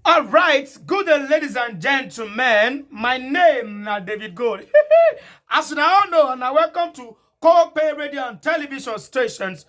All right, good day, ladies and gentlemen. My name is David Gold. As you all know, and welcome to co-pay radio and television stations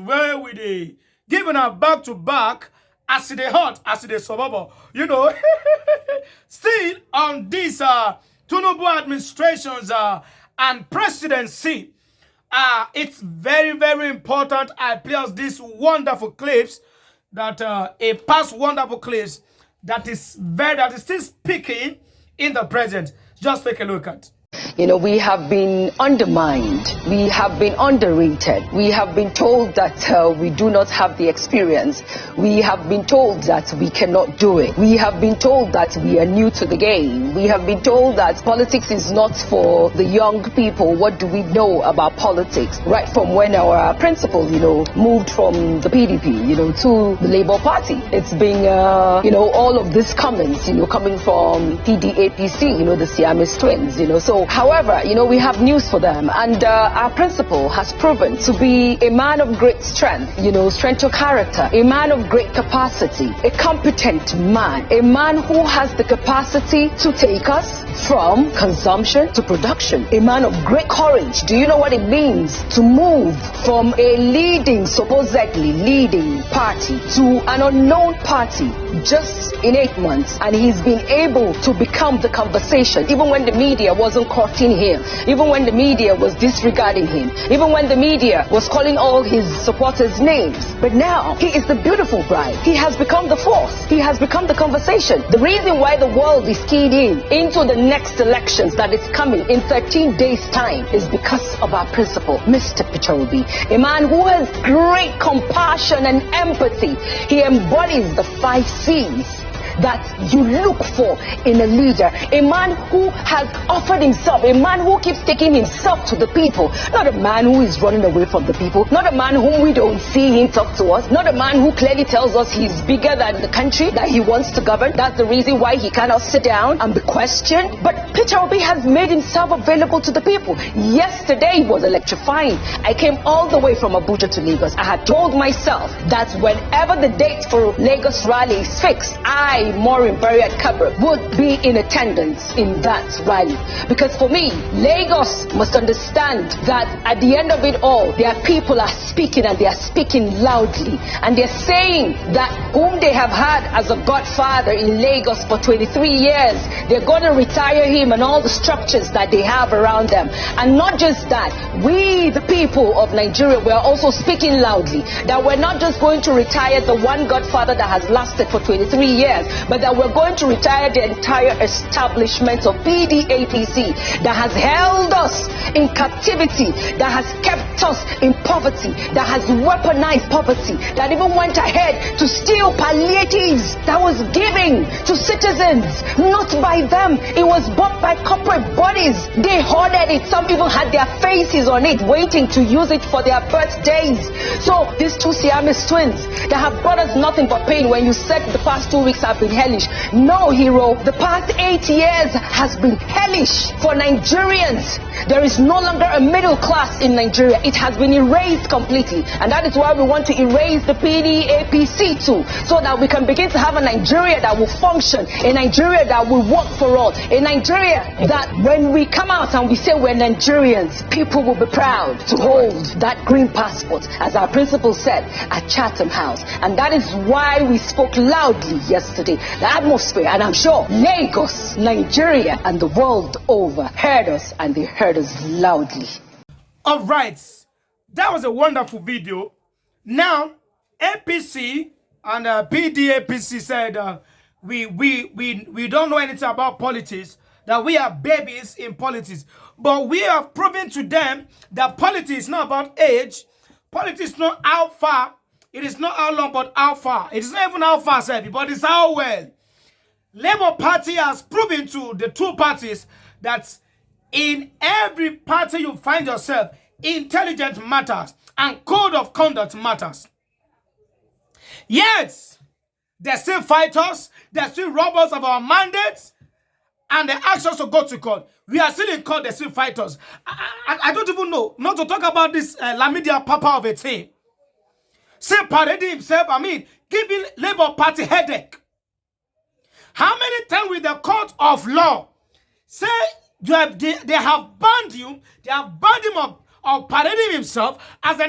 where we dey giving a back to back as they hot, as they suburb. You know, still on this Tinubu administrations and presidency. It's very, very important I play us these wonderful clips that a past wonderful clips that is still speaking in the present. Just take a look at. You know, we have been undermined, we have been underrated, we have been told that we do not have the experience, we have been told that we cannot do it, we have been told that we are new to the game, we have been told that politics is not for the young people. What do we know about politics? Right from when our principal, moved from the PDP, to the Labour Party. It's been, all of these comments, coming from PDAPC, the Siamese twins, So, however, we have news for them, and our principal has proven to be a man of great strength, strength of character, a man of great capacity, a competent man, a man who has the capacity to take us from consumption to production, a man of great courage. Do you know what it means to move from a supposedly leading party to an unknown party just in 8 months? And he's been able to become the conversation, even when the media wasn't courting him, even when the media was disregarding him, even when the media was calling all his supporters names. But now he is the beautiful bride. He has become the force. He has become the conversation. The reason why the world is keyed into the next elections that is coming in 13 days time is because of our principal, Mr. Peter Obi, a man who has great compassion and empathy. He embodies the 5 C's that you look for in a leader, a man who has offered himself, a man who keeps taking himself to the people, not a man who is running away from the people, not a man whom we don't see him talk to us, not a man who clearly tells us he's bigger than the country that he wants to govern. That's the reason why he cannot sit down and be questioned. But Peter Obi has made himself available to the people. Yesterday was electrifying. I came all the way from Abuja to Lagos. I had told myself that whenever the date for Lagos rally is fixed, Maureen Barriat Kabra would be in attendance in that rally. Because for me, Lagos must understand that at the end of it all, their people are speaking, and they are speaking loudly. And they're saying that whom they have had as a godfather in Lagos for 23 years, they're going to retire him and all the structures that they have around them. And not just that, we, the people of Nigeria, we're also speaking loudly that we're not just going to retire the one godfather that has lasted for 23 years, but that we're going to retire the entire establishment of PDAPC that has held us in captivity, that has kept us in poverty, that has weaponized poverty, that even went ahead to steal palliatives that was given to citizens, not by them. It was bought by corporate bodies. They hoarded it. Some even had their faces on it, waiting to use it for their birthdays. So these two Siamese twins that have brought us nothing but pain, when you said the past 2 weeks have been hellish. No, hero, the past 8 years has been hellish for Nigerians. There is no longer a middle class in Nigeria. It has been erased completely. And that is why we want to erase the PDAPC too, so that we can begin to have a Nigeria that will function, a Nigeria that will work for all, a Nigeria that when we come out and we say we're Nigerians, people will be proud to hold that green passport, as our principal said at Chatham House. And that is why we spoke loudly yesterday. The atmosphere, and I'm sure Lagos, Nigeria, and the world over heard us, and they heard us loudly. All right, that was a wonderful video. Now, APC and PDAPC said we don't know anything about politics, that we are babies in politics. But we have proven to them that politics is not about age. Politics is not how far. It is not how long, but how far. It is not even how far, but it's how well. Labour Party has proven to the two parties that in every party you find yourself, intelligence matters and code of conduct matters. Yes, they're still fighters, they're still robbers of our mandates, and they ask us to go to court. We are still in court, they're still fighters. I don't even know, not to talk about this Lamidia Papa of a team. Say parading himself, giving Labour Party headache. How many times will the court of law say they have banned you, they have banned him of parading himself as a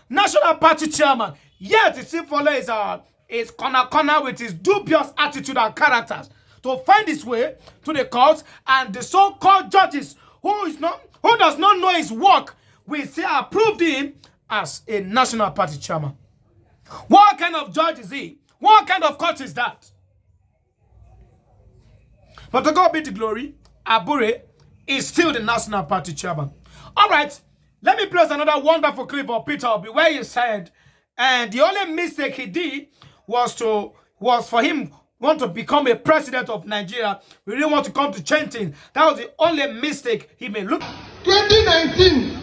national party chairman, yet he still follows his corner with his dubious attitude and characters to find his way to the courts, and the so-called judges who does not know his work will say approved him as a national party chairman. What kind of judge is he? What kind of court is that? But to God be the glory, Abure is still the national party chairman. All right, let me place another wonderful clip of Peter Obi where he said, and the only mistake he did was for him want to become a president of Nigeria. We didn't want to come to chanting. That was the only mistake he made. Look. 2019,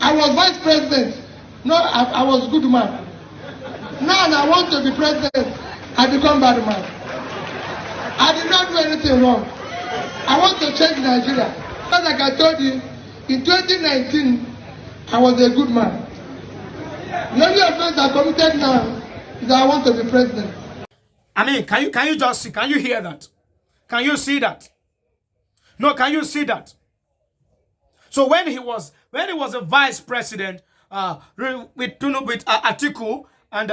I was vice president. No, I was a good man. Now I want to be president. I become bad man. I did not do anything wrong. I want to change Nigeria. Just like I told you, in 2019, I was a good man. The only offense I committed now is that I want to be president. I mean, can you just see? Can you hear that? Can you see that? No, can you see that? So when he was a vice president with Atiku and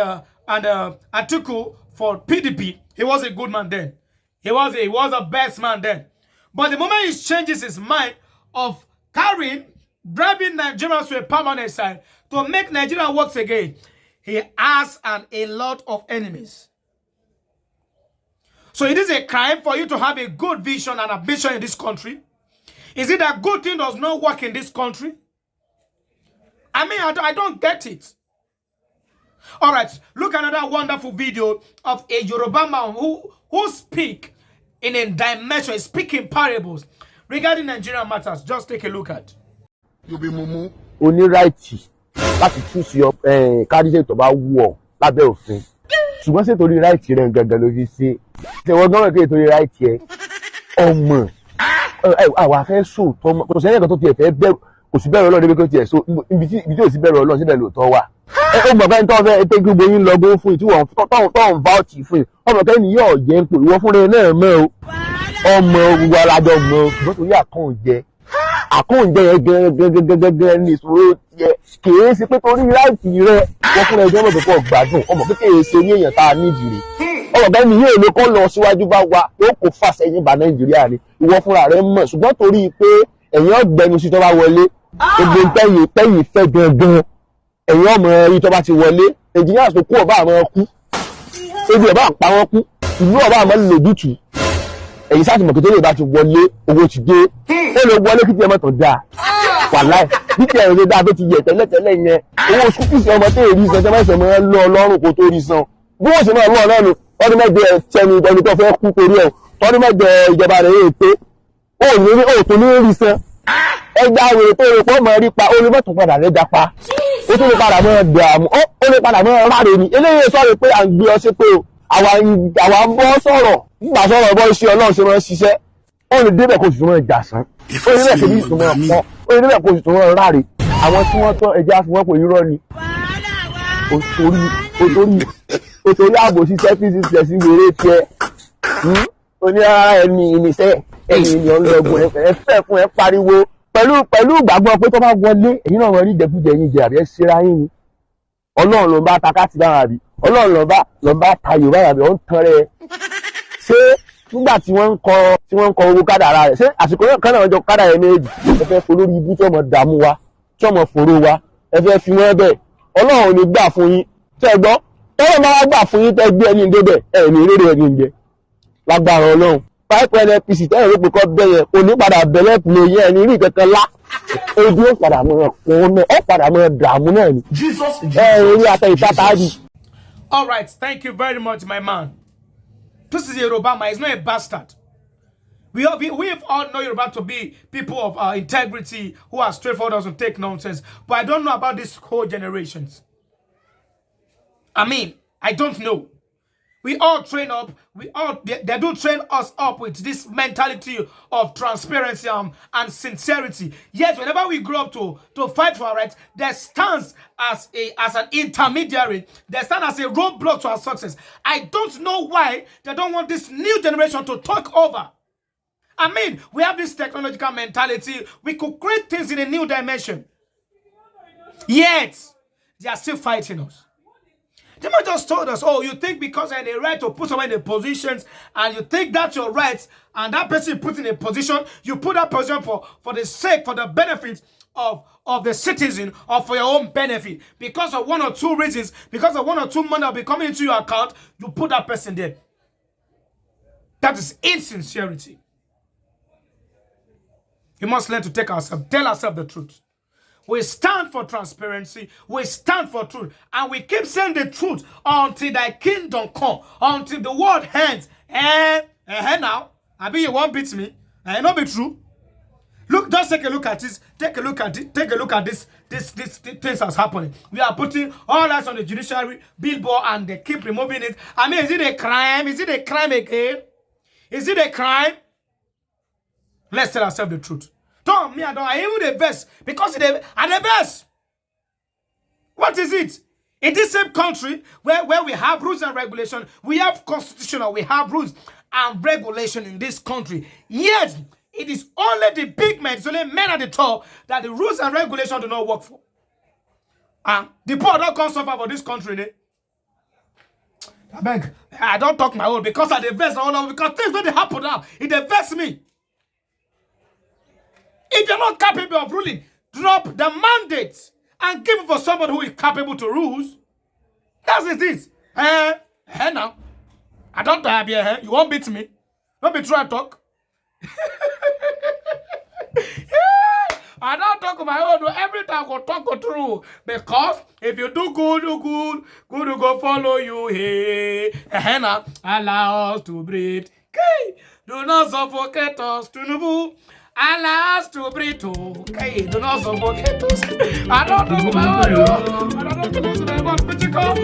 Atiku for PDP, he was a good man then. He was a best man then. But the moment he changes his mind of driving Nigerians to a permanent side to make Nigeria work again, he has a lot of enemies. So it is a crime for you to have a good vision and ambition in this country. Is it that good thing does not work in this country? I mean, I don't get it. All right, look at another wonderful video of a Yoruba man who speak in a dimension, speaking parables regarding Nigerian matters. Just take a look at. You be mumu. Only righty. Láti choose your candidate tó bá wù ọ́ lábẹ́ òfin. Ṣùgbọ́n ṣé torí right rẹ̀ gangan ló fi ṣe. Ṣé wọ́n gbọ́n pé torí right yẹ ọmọ àwa fẹ́ sùn tọmọ kò sẹ́yìn kan tó tiẹ̀ fẹ́ bẹ̀rù kò sí bẹ̀rù Ọlọ́run débi kò tiẹ̀ so ibi tí ò sí bẹ̀rù Ọlọ́run síbẹ̀ lóòótọ́ wà. Ó gbọ̀n fẹ́ tó fẹ́ pé gbogbo yín lọ gbó fún yìí tí wọ́n tọ́hún vouch fún yìí ọmọ kẹ́ni yóò jẹ́ ń pè wọ́n fúnra náà mọ́ o ọmọ gbogbo alájọ mọ́ ṣùgbọ́n torí àkóúnjẹ yẹn gẹ́gẹ́gẹ́gẹ́ ní ìṣòro tiẹ̀ kìí ṣe pé torí láìsí rẹ wọ́n fúnra ẹjọ́ mọ̀ tó pọ̀ gbádùn ọmọ kékeré ṣe ní èèyàn tá a nídìí rè ọmọ bẹ́ẹ̀ ni yóò lè kọ́ lọ síwájú bá wa yóò kó fà sẹ́yìn bá Nàìjíríà ni ìwọ fúnra rẹ mọ̀ ṣùgbọ́n torí pé ẹ̀yin ọ̀gbẹ́ni sí tó bá wọlé gbogbo tẹ́yìn fẹ́ gangan ẹ̀yin ọmọ rí tó bá ti wọlé Nàìjíríà tó kú ọba àmọ́ kú ebi ọba àpá wọn kú ìlú ọba àmọ́ lòdùtù ẹ̀yin sáà ti mọ̀ pé tó lè bá ti wọlé owó ti dé ó lè wọlé kí tí ẹ mọ̀ tán dáa wàláì bí tí ẹ̀rọ lè dáa tó ti yẹ tẹ́lẹ̀tẹ́lẹ̀ yẹn owó sùkúùsì ọmọ tó rí san tẹ́mọ̀sẹ̀ mọ́ lọ ọlọ́run kó tó rí san bí wọ́n ṣe máa lọ náà nù tọ́dún mẹ́jọ ẹ̀ṣẹ́ni ẹni tó fẹ́ kú torí ẹ̀ tọ́dún mẹ́jọ ìjọba rẹ̀ yóò pé ó ní rí san ẹgbẹ́ àwòrán tó rẹ̀ pọ̀ mọ́ rí pa ó lè mọ̀tún padà rẹ̀ já pa ó tún lè padà mọ́ dààmú ó lè padà mọ́ ráre ni eléyìí sọ̀rọ̀ pé à ń gbé ọ sí pé o àwa ń bọ́ sọ̀rọ̀ nígbà sọ̀rọ̀ bọ́ iṣẹ́ Ọlọ́run ṣe máa ń ṣiṣẹ́ ó lè débẹ̀ kó sì tún máa jà sán ó lè débẹ̀ kó sì tún máa pọ̀ ó lè débẹ̀ kó sì tún máa ráre àwọn tí wọ́n tán ẹja fún wọn kò irọ́ ni òtórí ààbò sí sẹ́fíìsì sílẹ̀ sí wèrè tiẹ̀ onírárá ẹni ìníṣẹ́ ẹni ènìyàn lọ́gbọ̀n ẹ fẹ́ fún ẹ pariwo pẹ̀lú ìgbàgbọ́ pé tó bá wọlé èyí náà wọ́n rí ìjẹkújẹ yín jẹ àbí ẹ ṣera yín ni Ọlọ́run ló ń bá takáàtì báwọn àbí Ọlọ́run ló ń bá tayò báwọn àbí ó ń tan rẹ ṣé nígbà tí wọ́n ń kọ owó kádàrá rẹ̀ ṣé àsìkò náà kan náà jọ kádàrá rẹ̀ méjì ẹ fẹ́ folórí ibú tí ọmọ dààmú wa tí ọmọ fòró wa ẹ fẹ́ fi wọ́n bẹ̀ Ọlọ́run ò ní gbà fún yín tẹ́ gbọ́ tọ́wọ́ máa gbà fún yín tẹ́ gbé ẹni débẹ̀ ẹ̀ ní rere ẹni jẹ lágbára Ọlọ́run pipe NNPC tẹ́lẹ̀ ló pe kọ́ bẹ́yẹ kò ní padà bẹ̀rẹ̀ pé yẹn ní rí kankan lá ojú ó padà mọ́ ọ̀hún náà ó padà mọ́ dààmú náà ni orí ata ìtata rí. All right, thank you very much, my man. This is Yoruba man. He's not a bastard. We all know Yoruba to be people of integrity who are straightforward, doesn't take nonsense. But I don't know about these whole generations. I mean, I don't know. We all train up. They do train us up with this mentality of transparency and sincerity. Yet, whenever we grow up to fight for our rights, they stand as an intermediary. They stand as a roadblock to our success. I don't know why they don't want this new generation to talk over. I mean, we have this technological mentality. We could create things in a new dimension. Yet, they are still fighting us. They might just told us, oh, you think because I have the right to put someone in the positions, and you think that's your right, and that person put in a position, you put that position for the sake, for the benefit of the citizen, or for your own benefit. Because of one or two reasons, because of one or two money that will be coming into your account, you put that person there. That is insincerity. We must learn to tell ourselves the truth. We stand for transparency. We stand for truth. And we keep saying the truth until thy kingdom come. Until the world ends. Now. I mean, you won't beat me. It not be true. Look, just take a look at this. Take a look at it. Take a look at this. This things that's happening. We are putting all that on the judiciary billboard and they keep removing it. I mean, is it a crime? Is it a crime again? Is it a crime? Let's tell ourselves the truth. Don't me, I even the best because I'm the best. What is it? In this same country where we have rules and regulation, we have constitutional, we have rules and regulation in this country. Yet it is only the big men, it's only men at the top that the rules and regulation do not work for. And the poor don't come suffer for this country. Eh? I beg, I don't talk my own because I the best all over because things don't happen now. It affects me. If you're not capable of ruling, drop the mandate and give it for somebody who is capable to rule. That's it. Now. I don't have your hair. You won't beat me. Don't be trying to talk. I don't talk my own. Every time I go talk go through. Because if you do good, good will go follow you. Hey. Now. Allow us to breathe. Okay. Do not suffocate us, Tinubu. Allow us to breathe. Okay, do not suffocate us. I don't know about you. I don't know about Pichico.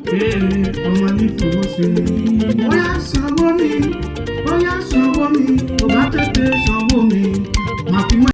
Hey,